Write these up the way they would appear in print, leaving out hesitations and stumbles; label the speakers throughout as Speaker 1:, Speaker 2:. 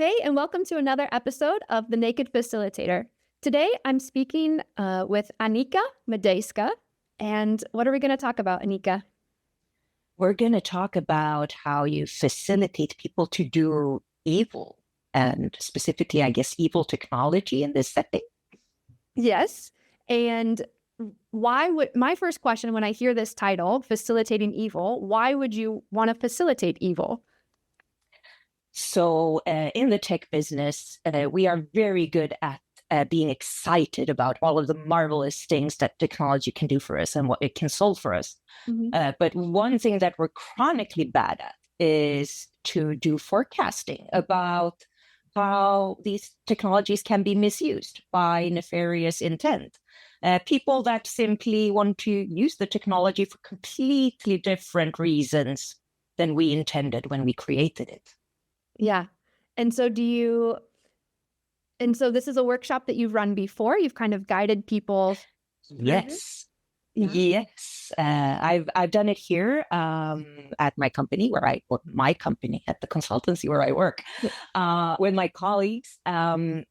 Speaker 1: Hey, and welcome to another episode of the Naked Facilitator. Today, I'm speaking with Annika Madejska. And what are we going to talk about, Anika?
Speaker 2: We're going to talk about how you facilitate people to do evil, and specifically, I guess, evil technology in this setting.
Speaker 1: Yes. And my first question when I hear this title, Facilitating Evil, why would you want to facilitate evil?
Speaker 2: So, in the tech business, we are very good at being excited about all of the marvelous things that technology can do for us and what it can solve for us. But one thing that we're chronically bad at is to do forecasting about how these technologies can be misused by nefarious intent. People that simply want to use the technology for completely different reasons than we intended when we created it.
Speaker 1: Yeah. And so this is a workshop that you've run before. You've kind of guided people.
Speaker 2: Yes.
Speaker 1: Yeah.
Speaker 2: Yes, I've done it here at my company at the consultancy where I work with my colleagues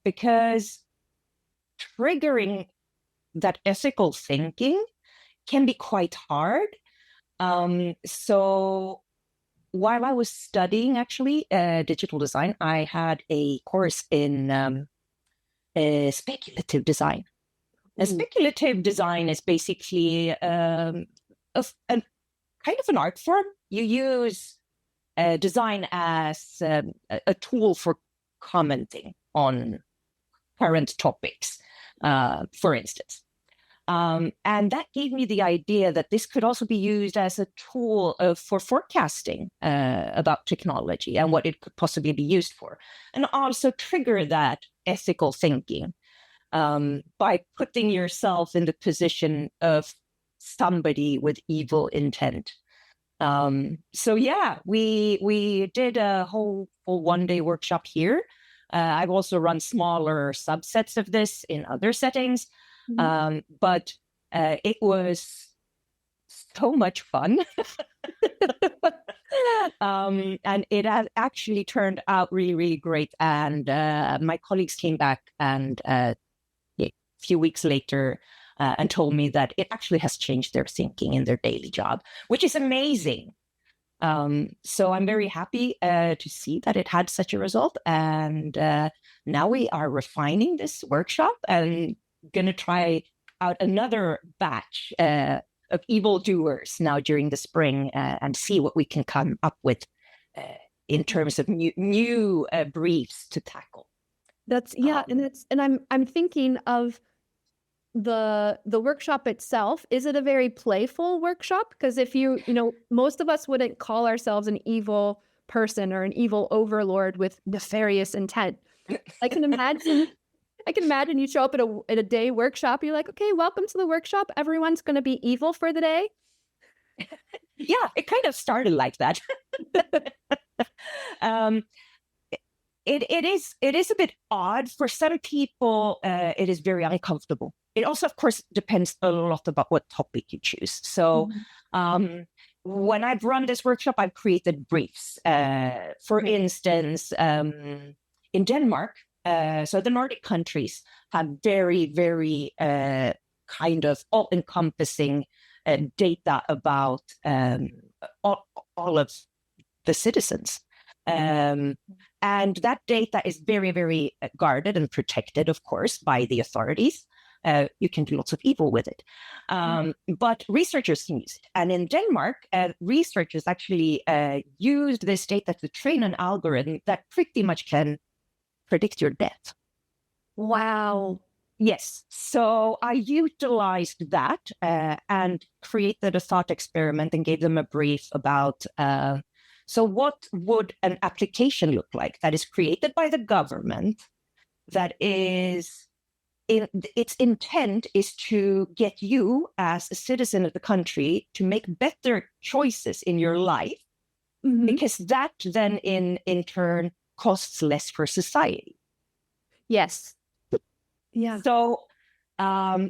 Speaker 2: because triggering that ethical thinking can be quite hard. So while I was studying actually digital design, I had a course in speculative design. A speculative design is basically a kind of an art form. You use design as a tool for commenting on current topics, for instance. And that gave me the idea that this could also be used as a tool for forecasting about technology and what it could possibly be used for, and also trigger that ethical thinking. By putting yourself in the position of somebody with evil intent. So yeah, we did a whole full one-day workshop here. I've also run smaller subsets of this in other settings, but it was so much fun. And it has actually turned out really, really great. And my colleagues came back and few weeks later and told me that it actually has changed their thinking in their daily job, which is amazing. So I'm very happy to see that it had such a result. And now we are refining this workshop and going to try out another batch of evildoers now during the spring and see what we can come up with in terms of new briefs to tackle.
Speaker 1: And I'm thinking of the workshop itself. Is it a very playful workshop? Because if most of us wouldn't call ourselves an evil person or an evil overlord with nefarious intent. I can imagine you show up at a day workshop. You're like, okay, welcome to the workshop. Everyone's going to be evil for the day.
Speaker 2: Yeah, it kind of started like that. It is a bit odd for some people. It is very uncomfortable. It also, of course, depends a lot about what topic you choose. So when I've run this workshop, I've created briefs. For instance, in Denmark, so the Nordic countries have very, very kind of all-encompassing data about all of the citizens. And that data is very, very guarded and protected, of course, by the authorities. You can do lots of evil with it. But researchers can use it. And in Denmark, researchers actually used this data to train an algorithm that pretty much can predict your death.
Speaker 1: Wow.
Speaker 2: Yes. So I utilized that and created a thought experiment and gave them a brief about so what would an application look like that is created by the government that is its intent is to get you as a citizen of the country to make better choices in your life, because that then in turn costs less for society.
Speaker 1: Yes. Yeah.
Speaker 2: So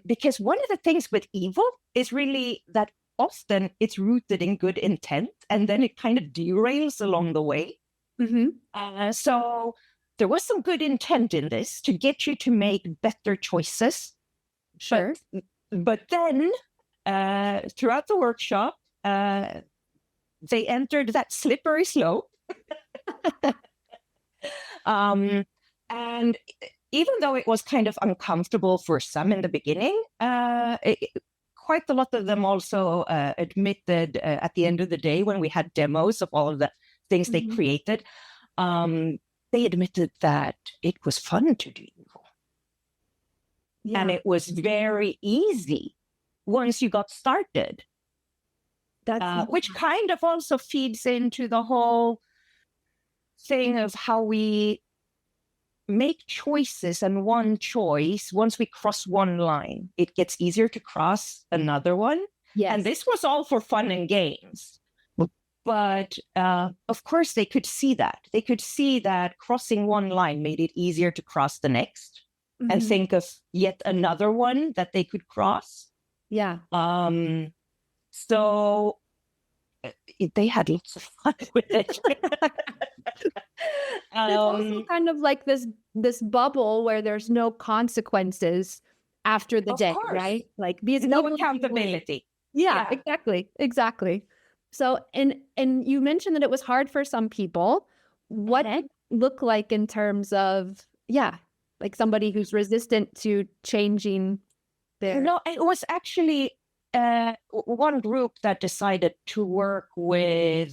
Speaker 2: because one of the things with evil is really that often it's rooted in good intent and then it kind of derails along the way. So there was some good intent in this to get you to make better choices.
Speaker 1: Sure.
Speaker 2: But then throughout the workshop, they entered that slippery slope. And even though it was kind of uncomfortable for some in the beginning, quite a lot of them also admitted at the end of the day, when we had demos of all of the things they created, they admitted that it was fun to do evil. Yeah. And it was very easy once you got started. Which kind of also feeds into the whole thing of how we make choices, and one choice, once we cross one line, it gets easier to cross another one.
Speaker 1: Yes.
Speaker 2: And this was all for fun and games. But of course, they could see that. They could see that crossing one line made it easier to cross the next and think of yet another one that they could cross.
Speaker 1: Yeah.
Speaker 2: So they had lots of fun with it.
Speaker 1: There's also kind of like this bubble where there's no consequences after the day,
Speaker 2: course.
Speaker 1: Right? Like because
Speaker 2: no accountability.
Speaker 1: Yeah, exactly. So and you mentioned that it was hard for some people. What did it look like in terms of like somebody who's resistant to changing their?
Speaker 2: No, it was actually one group that decided to work with.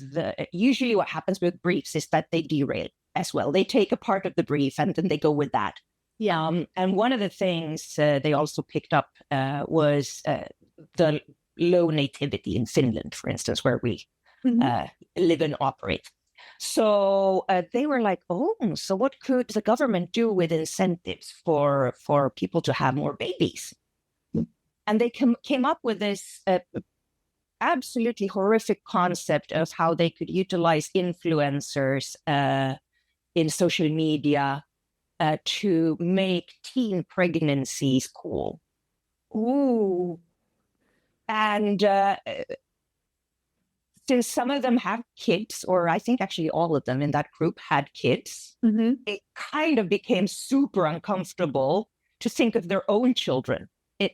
Speaker 2: Usually, what happens with briefs is that they derail as well. They take a part of the brief and then they go with that.
Speaker 1: Yeah.
Speaker 2: And one of the things they also picked up was the low nativity in Finland, for instance, where we live and operate. So they were like, oh, so what could the government do with incentives for people to have more babies? And they came up with this absolutely horrific concept of how they could utilize influencers in social media to make teen pregnancies cool.
Speaker 1: Ooh.
Speaker 2: And since some of them have kids, or I think actually all of them in that group had kids, it kind of became super uncomfortable to think of their own children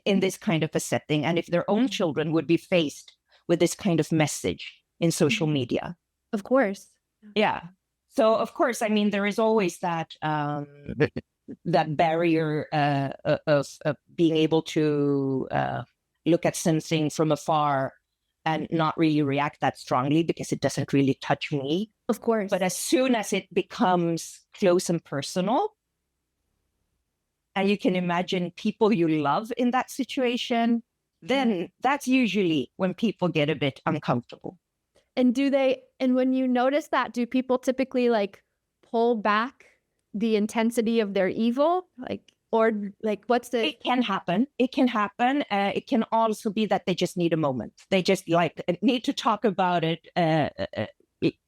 Speaker 2: in this kind of a setting, and if their own children would be faced with this kind of message in social media.
Speaker 1: Of course.
Speaker 2: Yeah. So, of course, I mean, there is always that that barrier of being able to look at something from afar and not really react that strongly because it doesn't really touch me.
Speaker 1: Of course.
Speaker 2: But as soon as it becomes close and personal, and you can imagine people you love in that situation, then that's usually when people get a bit uncomfortable.
Speaker 1: And when you notice that, do people typically like pull back the intensity of their evil? What's the...
Speaker 2: It can happen. It can also be that they just need a moment. They just need to talk about it,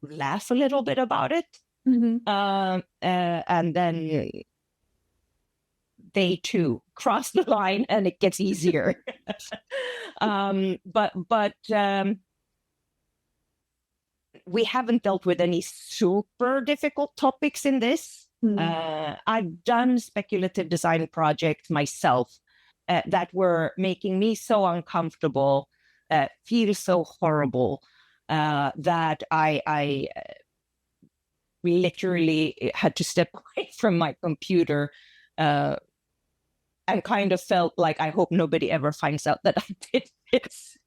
Speaker 2: laugh a little bit about it. And then they too cross the line and it gets easier. But we haven't dealt with any super difficult topics in this. I've done speculative design projects myself that were making me so uncomfortable, feel so horrible, that I literally had to step away from my computer and kind of felt like, I hope nobody ever finds out that I did this.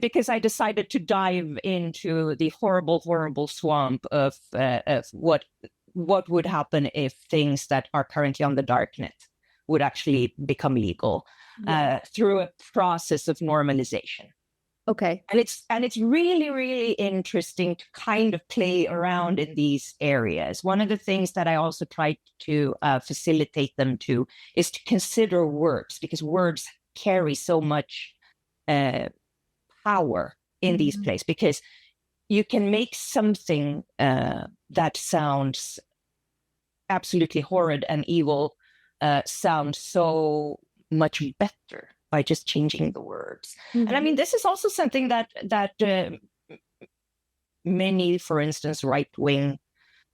Speaker 2: Because I decided to dive into the horrible, horrible swamp of what would happen if things that are currently on the darknet would actually become legal through a process of normalization.
Speaker 1: Okay.
Speaker 2: And it's really, really interesting to kind of play around in these areas. One of the things that I also try to facilitate them to is to consider words, because words carry so much power in these places, because you can make something that sounds absolutely horrid and evil sound so much better by just changing the words. And I mean, this is also something that many, for instance, right-wing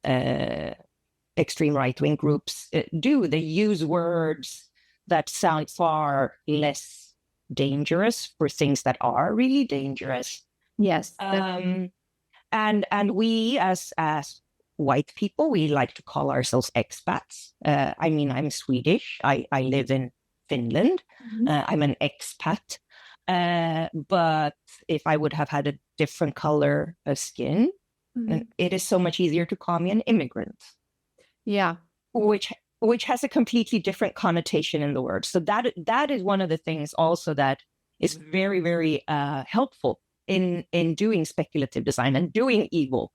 Speaker 2: extreme right-wing groups do. They use words that sound far less dangerous for things that are really dangerous.
Speaker 1: Yes.
Speaker 2: And we as white people, we like to call ourselves expats. I mean, I'm Swedish. I live in Finland. I'm an expat. But if I would have had a different color of skin, it is so much easier to call me an immigrant.
Speaker 1: Yeah.
Speaker 2: Which has a completely different connotation in the word. So that is one of the things also that is very, very helpful in doing speculative design and doing evil,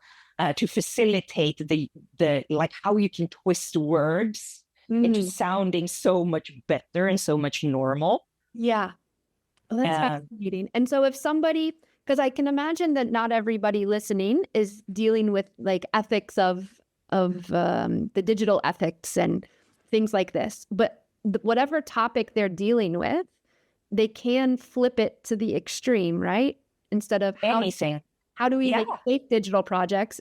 Speaker 2: to facilitate the like how you can twist words into sounding so much better and so much normal.
Speaker 1: Yeah. Well, that's fascinating. And so if somebody, because I can imagine that not everybody listening is dealing with like ethics of the digital ethics and things like this, but whatever topic they're dealing with, they can flip it to the extreme, right? Instead of
Speaker 2: anything.
Speaker 1: How do we make fake digital products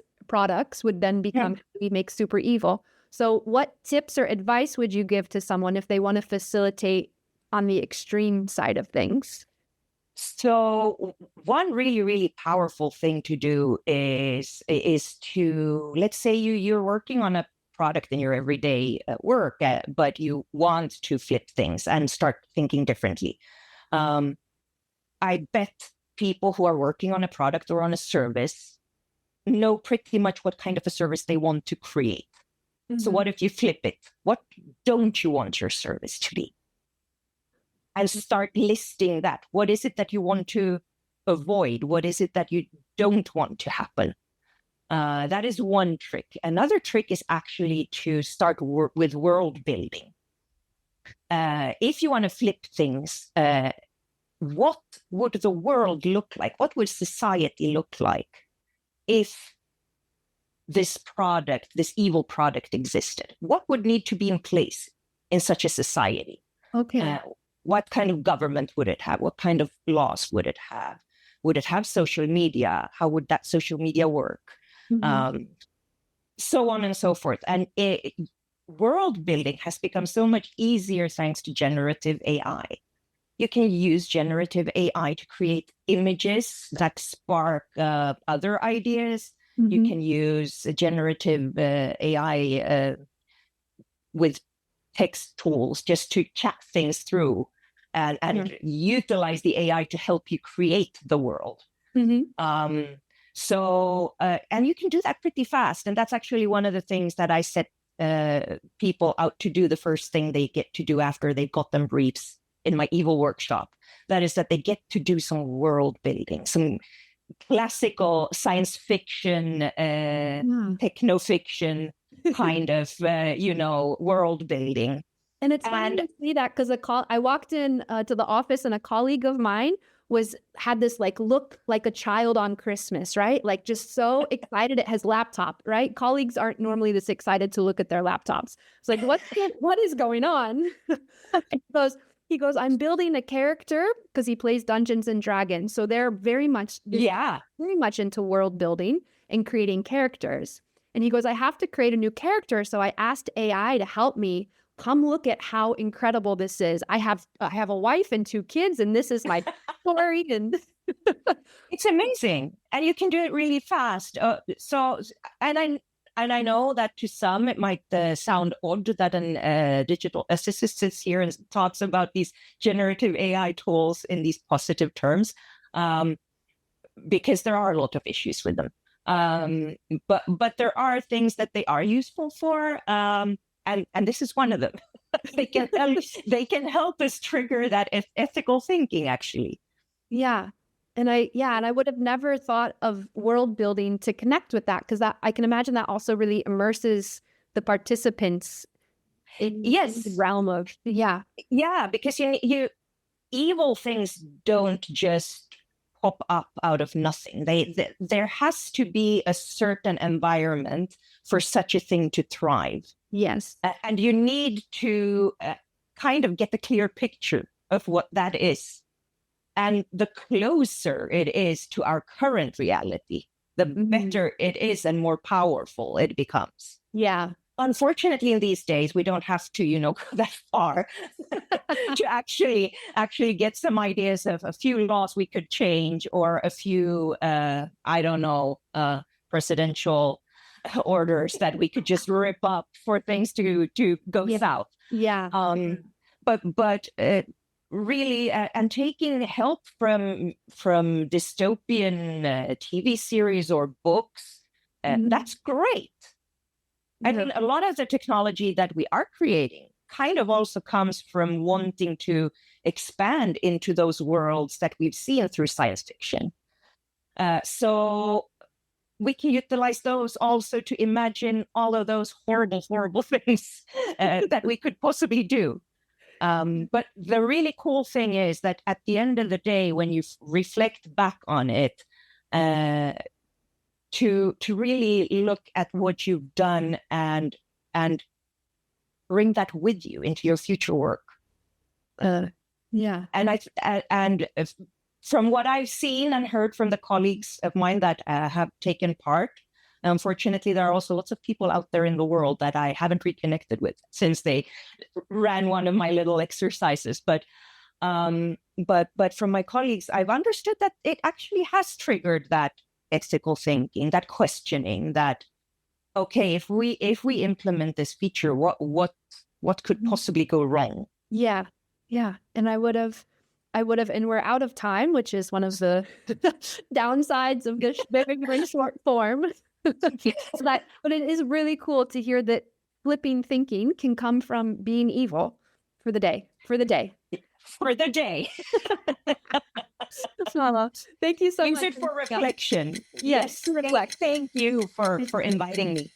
Speaker 1: would then become we make super evil. So what tips or advice would you give to someone if they want to facilitate on the extreme side of things?
Speaker 2: So one really, really powerful thing to do is to, let's say you're working on a product in your everyday work, but you want to flip things and start thinking differently. I bet people who are working on a product or on a service know pretty much what kind of a service they want to create. So what if you flip it? What don't you want your service to be? And start listing that. What is it that you want to avoid? What is it that you don't want to happen? That is one trick. Another trick is actually to start with world building. If you want to flip things, what would the world look like? What would society look like if this product, this evil product existed? What would need to be in place in such a society?
Speaker 1: Okay.
Speaker 2: What kind of government would it have? What kind of laws would it have? Would it have social media? How would that social media work? So on and so forth. And world building has become so much easier thanks to generative AI. You can use generative AI to create images that spark other ideas. You can use generative AI with text tools just to chat things through and utilize the AI to help you create the world. So, and you can do that pretty fast. And that's actually one of the things that I set people out to do the first thing they get to do after they've got them briefs in my evil workshop. That is that they get to do some world building, some classical science fiction, techno-fiction kind of, world building.
Speaker 1: And it's funny to see that because I walked in to the office and a colleague of mine had this look like a child on Christmas, right? Like just so excited at his laptop, right? Colleagues aren't normally this excited to look at their laptops. It's like, what is going on? He goes, I'm building a character because he plays Dungeons and Dragons. So they're very much into world building and creating characters. And he goes, I have to create a new character. So I asked AI to help me. Come look at how incredible this is. I have a wife and 2 kids, and this is my story. And
Speaker 2: it's amazing, and you can do it really fast. I know that to some it might sound odd that a digital assistant sits here and talks about these generative AI tools in these positive terms, because there are a lot of issues with them. But there are things that they are useful for. And this is one of them. they can help us trigger that ethical thinking, actually.
Speaker 1: Yeah. And I would have never thought of world building to connect with that, because I can imagine that also really immerses the participants in the realm of
Speaker 2: because you evil things don't just pop up out of nothing. There has to be a certain environment for such a thing to thrive.
Speaker 1: Yes.
Speaker 2: And you need to kind of get a clear picture of what that is. And the closer it is to our current reality, the better it is and more powerful it becomes.
Speaker 1: Yeah.
Speaker 2: Unfortunately, in these days, we don't have to, go that far to actually get some ideas of a few laws we could change, or a few, presidential orders that we could just rip up for things to go south.
Speaker 1: Yeah.
Speaker 2: But really, and taking help from dystopian TV series or books, that's great. I mean, a lot of the technology that we are creating kind of also comes from wanting to expand into those worlds that we've seen through science fiction. So we can utilize those also to imagine all of those horrible, horrible things that we could possibly do. But the really cool thing is that at the end of the day, when you reflect back on it, to really look at what you've done and bring that with you into your future work.
Speaker 1: Yeah.
Speaker 2: And from what I've seen and heard from the colleagues of mine that have taken part, unfortunately, there are also lots of people out there in the world that I haven't reconnected with since they ran one of my little exercises. But from my colleagues, I've understood that it actually has triggered that ethical thinking, that questioning, that, okay, if we implement this feature, what could possibly go wrong?
Speaker 1: Yeah. And I would have, and we're out of time, which is one of the downsides of this very short form. But it is really cool to hear that flipping thinking can come from being evil for the day. Thank you so much.
Speaker 2: Use it for reflection.
Speaker 1: Yes, reflect.
Speaker 2: Thank you for inviting me.